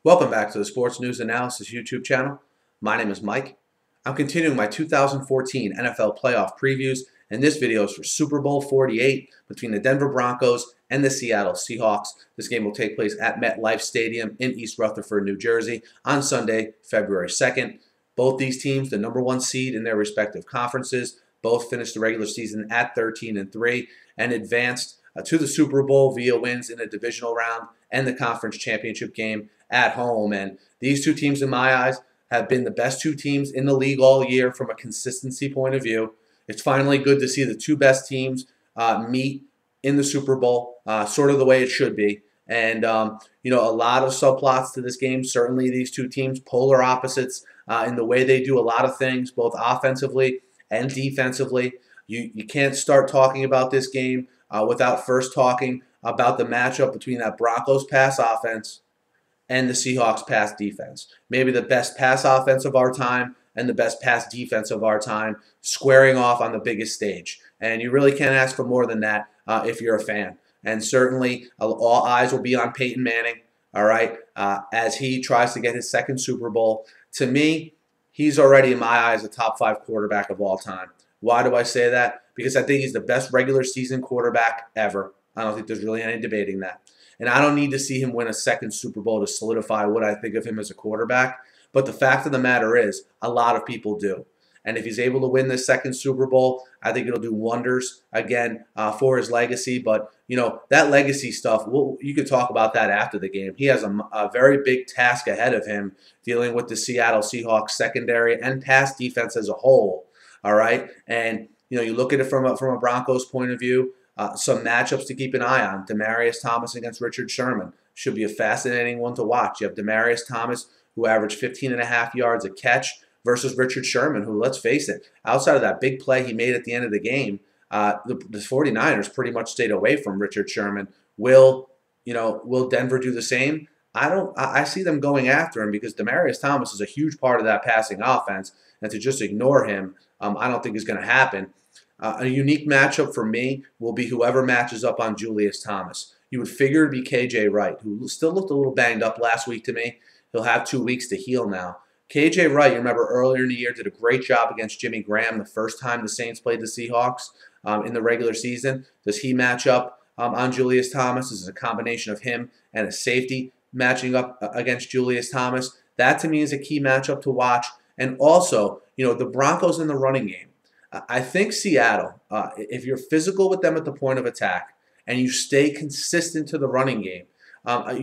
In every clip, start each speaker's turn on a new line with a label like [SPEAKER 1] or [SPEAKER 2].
[SPEAKER 1] Welcome back to the Sports News Analysis YouTube channel. My name is Mike. I'm continuing my 2014 NFL playoff previews, and this video is for Super Bowl 48 between the Denver Broncos and the Seattle Seahawks. This game will take place at MetLife Stadium in East Rutherford, New Jersey on Sunday, February 2nd. Both these teams, the #1 seed in their respective conferences, both finished the regular season at 13-3 and advanced to the Super Bowl via wins in the divisional round and the conference championship game at home. And these two teams, in my eyes, have been the best two teams in the league all year from a consistency point of view. It's finally good to see the two best teams meet in the Super Bowl, sort of the way it should be. And, a lot of subplots to this game. Certainly these two teams, polar opposites in the way they do a lot of things, both offensively and defensively. You can't start talking about this game without first talking about the matchup between that Broncos pass offense and the Seahawks pass defense. Maybe the best pass offense of our time and the best pass defense of our time squaring off on the biggest stage. And you really can't ask for more than that if you're a fan. And certainly all eyes will be on Peyton Manning, all right, as he tries to get his second Super Bowl. To me, he's already, in my eyes, a top 5 quarterback of all time. Why do I say that? Because I think he's the best regular season quarterback ever. I don't think there's really any debating that. And I don't need to see him win a second Super Bowl to solidify what I think of him as a quarterback. But the fact of the matter is, a lot of people do. And if he's able to win this second Super Bowl, I think it'll do wonders, again, for his legacy. But, that legacy stuff, you could talk about that after the game. He has a very big task ahead of him dealing with the Seattle Seahawks secondary and pass defense as a whole. All right? And, you look at it from a Broncos point of view. Some matchups to keep an eye on. Demaryius Thomas against Richard Sherman should be a fascinating one to watch. You have Demaryius Thomas, who averaged 15.5 yards a catch, versus Richard Sherman, who, let's face it, outside of that big play he made at the end of the game, the 49ers pretty much stayed away from Richard Sherman. Will Denver do the same? I see them going after him because Demaryius Thomas is a huge part of that passing offense, and to just ignore him, I don't think is going to happen. A unique matchup for me will be whoever matches up on Julius Thomas. You would figure it would be KJ Wright, who still looked a little banged up last week to me. He'll have 2 weeks to heal now. KJ Wright, you remember earlier in the year, did a great job against Jimmy Graham the first time the Saints played the Seahawks in the regular season. Does he match up on Julius Thomas? This is a combination of him and a safety matching up against Julius Thomas. That, to me, is a key matchup to watch. And also, the Broncos in the running game. I think Seattle, if you're physical with them at the point of attack and you stay consistent to the running game,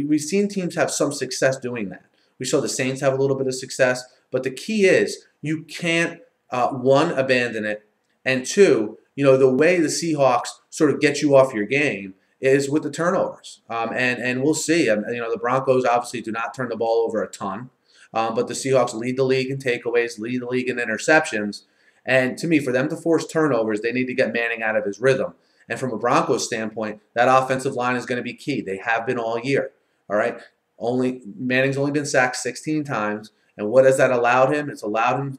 [SPEAKER 1] we've seen teams have some success doing that. We saw the Saints have a little bit of success, but the key is you can't, one, abandon it, and two, the way the Seahawks sort of get you off your game is with the turnovers. And we'll see. The Broncos obviously do not turn the ball over a ton, but the Seahawks lead the league in takeaways, lead the league in interceptions. And to me, for them to force turnovers, they need to get Manning out of his rhythm. And from a Broncos standpoint, that offensive line is going to be key. They have been all year. All right. Manning's only been sacked 16 times. And what has that allowed him? It's allowed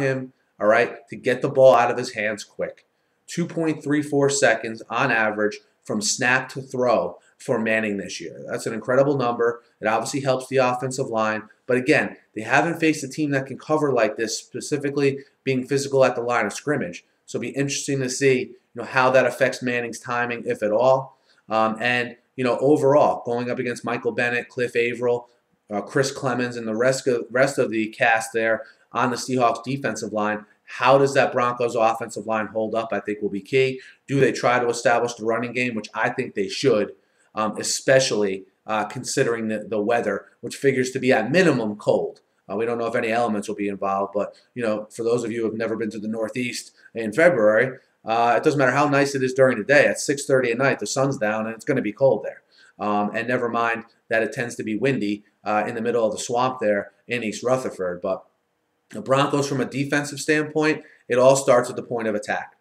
[SPEAKER 1] him, all right, to get the ball out of his hands quick. 2.34 seconds on average from snap to throw for Manning this year. That's an incredible number. It obviously helps the offensive line. But again, they haven't faced a team that can cover like this, specifically being physical at the line of scrimmage. So it'll be interesting to see how that affects Manning's timing, if at all. Overall, going up against Michael Bennett, Cliff Averill, Chris Clemens, and the rest of the cast there on the Seahawks defensive line, how does that Broncos offensive line hold up, I think will be key. Do they try to establish the running game, which I think they should, especially considering the weather, which figures to be at minimum cold. We don't know if any elements will be involved, but for those of you who have never been to the Northeast in February, it doesn't matter how nice it is during the day. At 6:30 at night, the sun's down, and it's going to be cold there. And never mind that it tends to be windy in the middle of the swamp there in East Rutherford. But the Broncos, from a defensive standpoint, it all starts at the point of attack.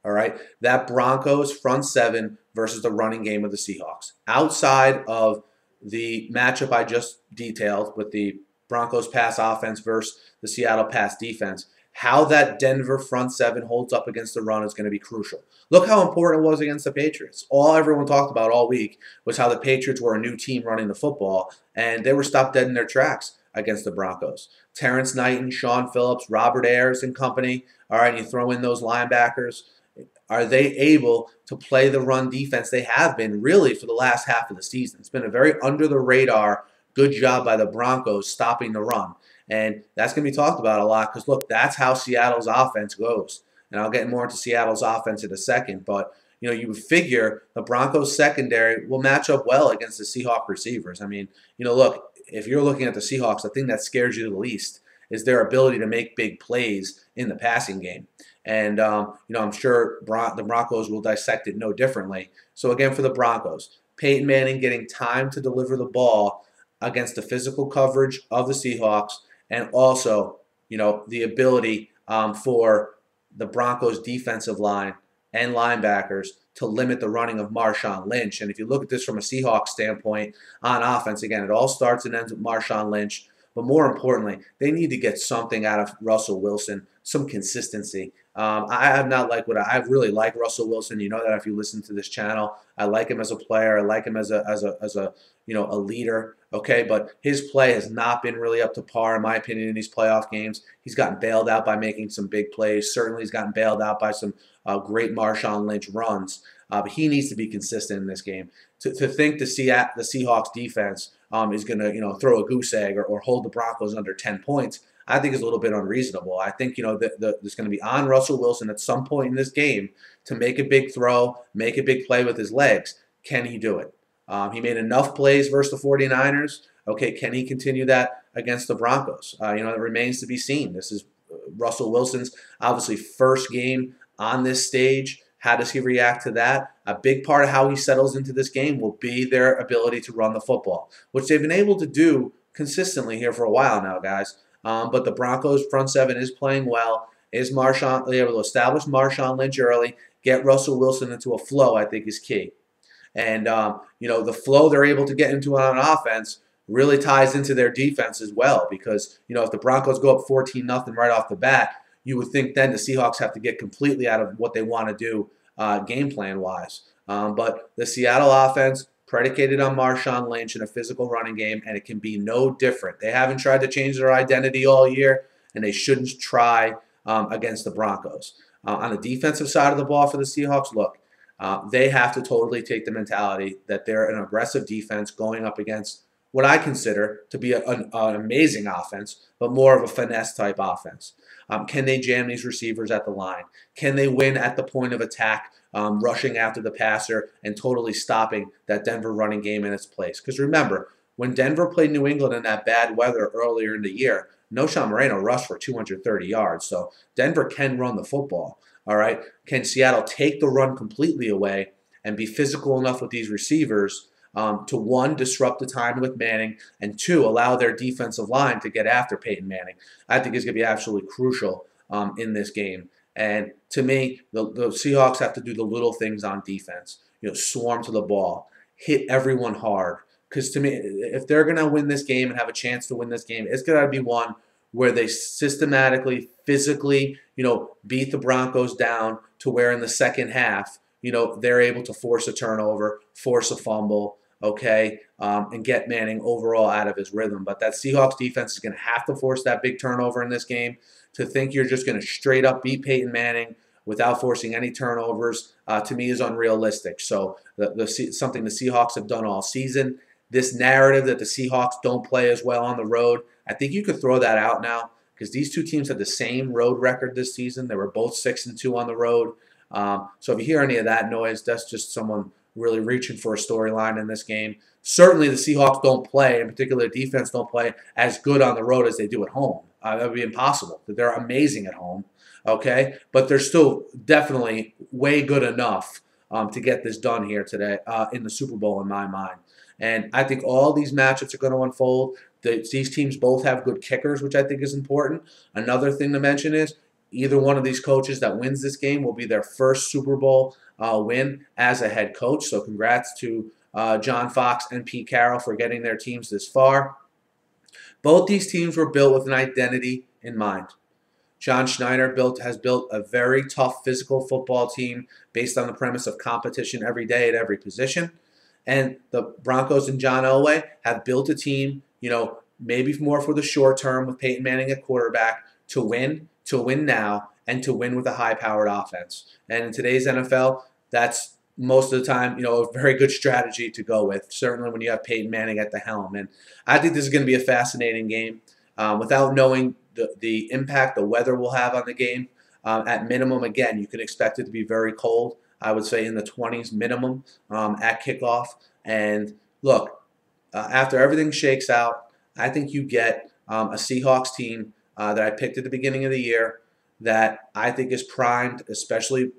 [SPEAKER 1] All right, that Broncos front seven versus the running game of the Seahawks. Outside of the matchup I just detailed with the Broncos pass offense versus the Seattle pass defense, How that Denver front seven holds up against the run is going to be crucial. Look how important it was against the Patriots. All everyone talked about all week was how the Patriots were a new team running the football, and they were stopped dead in their tracks against the Broncos. Terrence Knighton, Sean Phillips, Robert Ayers and company. All right, you throw in those linebackers. Are they able to play the run defense? They have been really for the last half of the season. It's been a very under-the-radar good job by the Broncos stopping the run. And that's going to be talked about a lot because, look, that's how Seattle's offense goes. And I'll get more into Seattle's offense in a second. But, you would figure the Broncos secondary will match up well against the Seahawks receivers. I mean, look, if you're looking at the Seahawks, the thing that scares you the least is their ability to make big plays in the passing game. And, I'm sure the Broncos will dissect it no differently. So, again, for the Broncos, Peyton Manning getting time to deliver the ball against the physical coverage of the Seahawks, and also, the ability for the Broncos defensive line and linebackers to limit the running of Marshawn Lynch. And if you look at this from a Seahawks standpoint on offense, again, it all starts and ends with Marshawn Lynch. But more importantly, they need to get something out of Russell Wilson, some consistency. I have not liked I really like Russell Wilson. You know that if you listen to this channel, I like him as a player. I like him as a leader. Okay, but his play has not been really up to par, in my opinion, in these playoff games. He's gotten bailed out by making some big plays. Certainly, he's gotten bailed out by some great Marshawn Lynch runs. But he needs to be consistent in this game. To think the Seahawks defense is going to throw a goose egg or hold the Broncos under 10 points, I think is a little bit unreasonable. I think there's going to be on Russell Wilson at some point in this game to make a big throw, make a big play with his legs. Can he do it? He made enough plays versus the 49ers. Okay, can he continue that against the Broncos? It remains to be seen. This is Russell Wilson's obviously first game on this stage. How does he react to that? A big part of how he settles into this game will be their ability to run the football, which they've been able to do consistently here for a while now, guys. But the Broncos front seven is playing well. They're able to establish Marshawn Lynch early, get Russell Wilson into a flow, I think is key. And, the flow they're able to get into on offense really ties into their defense as well because, if the Broncos go up 14-0 right off the bat, you would think then the Seahawks have to get completely out of what they want to do game plan-wise. But the Seattle offense, predicated on Marshawn Lynch in a physical running game, and it can be no different. They haven't tried to change their identity all year, and they shouldn't try against the Broncos. On the defensive side of the ball for the Seahawks, look, they have to totally take the mentality that they're an aggressive defense going up against what I consider to be an amazing offense, but more of a finesse-type offense. Can they jam these receivers at the line? Can they win at the point of attack, rushing after the passer and totally stopping that Denver running game in its place? Because remember, when Denver played New England in that bad weather earlier in the year, Knowshon Moreno rushed for 230 yards. So Denver can run the football. All right. Can Seattle take the run completely away and be physical enough with these receivers to, one, disrupt the time with Manning, and two, allow their defensive line to get after Peyton Manning? I think is going to be absolutely crucial in this game. And to me, the Seahawks have to do the little things on defense. Swarm to the ball, hit everyone hard. Because to me, if they're going to win this game and have a chance to win this game, it's going to be one where they systematically, physically, beat the Broncos down to where in the second half, they're able to force a turnover, force a fumble, okay, and get Manning overall out of his rhythm. But that Seahawks defense is going to have to force that big turnover in this game. To think you're just going to straight up beat Peyton Manning without forcing any turnovers, to me, is unrealistic. So something the Seahawks have done all season. This narrative that the Seahawks don't play as well on the road, I think you could throw that out now because these two teams had the same road record this season. They were both 6-2 on the road. So if you hear any of that noise, that's just someone really reaching for a storyline in this game. Certainly the Seahawks don't play, in particular the defense don't play as good on the road as they do at home. That would be impossible. They're amazing at home, okay? But they're still definitely way good enough to get this done here today in the Super Bowl in my mind. And I think all these matchups are going to unfold. These teams both have good kickers, which I think is important. Another thing to mention is either one of these coaches that wins this game will be their first Super Bowl win as a head coach. So congrats to John Fox and Pete Carroll for getting their teams this far. Both these teams were built with an identity in mind. John Schneider has built a very tough physical football team based on the premise of competition every day at every position. And the Broncos and John Elway have built a team, maybe more for the short term with Peyton Manning at quarterback to win now, and to win with a high-powered offense. And in today's NFL, that's most of the time, a very good strategy to go with, certainly when you have Peyton Manning at the helm. And I think this is going to be a fascinating game. Without knowing the impact the weather will have on the game, at minimum, again, you can expect it to be very cold. I would say in the 20s minimum at kickoff. And look, after everything shakes out, I think you get a Seahawks team that I picked at the beginning of the year that I think is primed, especially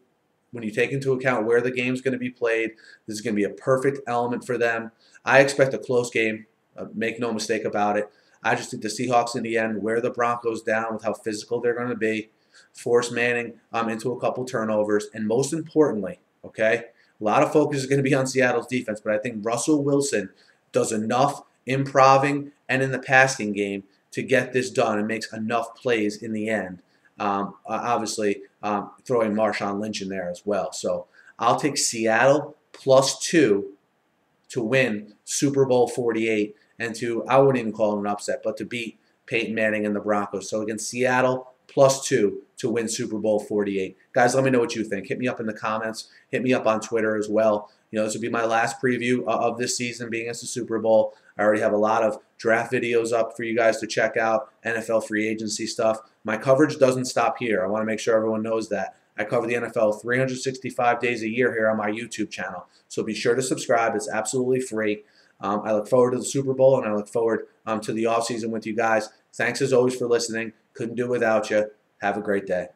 [SPEAKER 1] when you take into account where the game's going to be played. This is going to be a perfect element for them. I expect a close game. Make no mistake about it. I just think the Seahawks in the end wear the Broncos down with how physical they're going to be, force Manning into a couple turnovers, and most importantly, okay, a lot of focus is going to be on Seattle's defense, but I think Russell Wilson does enough improving and in the passing game to get this done and makes enough plays in the end. Obviously, throwing Marshawn Lynch in there as well. So I'll take Seattle +2 to win Super Bowl 48 and I wouldn't even call it an upset, but to beat Peyton Manning and the Broncos. So again, Seattle +2 to win Super Bowl 48. Guys, let me know what you think. Hit me up in the comments. Hit me up on Twitter as well. This will be my last preview of this season being as the Super Bowl. I already have a lot of draft videos up for you guys to check out, NFL free agency stuff. My coverage doesn't stop here. I want to make sure everyone knows that. I cover the NFL 365 days a year here on my YouTube channel. So be sure to subscribe. It's absolutely free. I look forward to the Super Bowl, and I look forward to the offseason with you guys. Thanks as always for listening. Couldn't do it without you. Have a great day.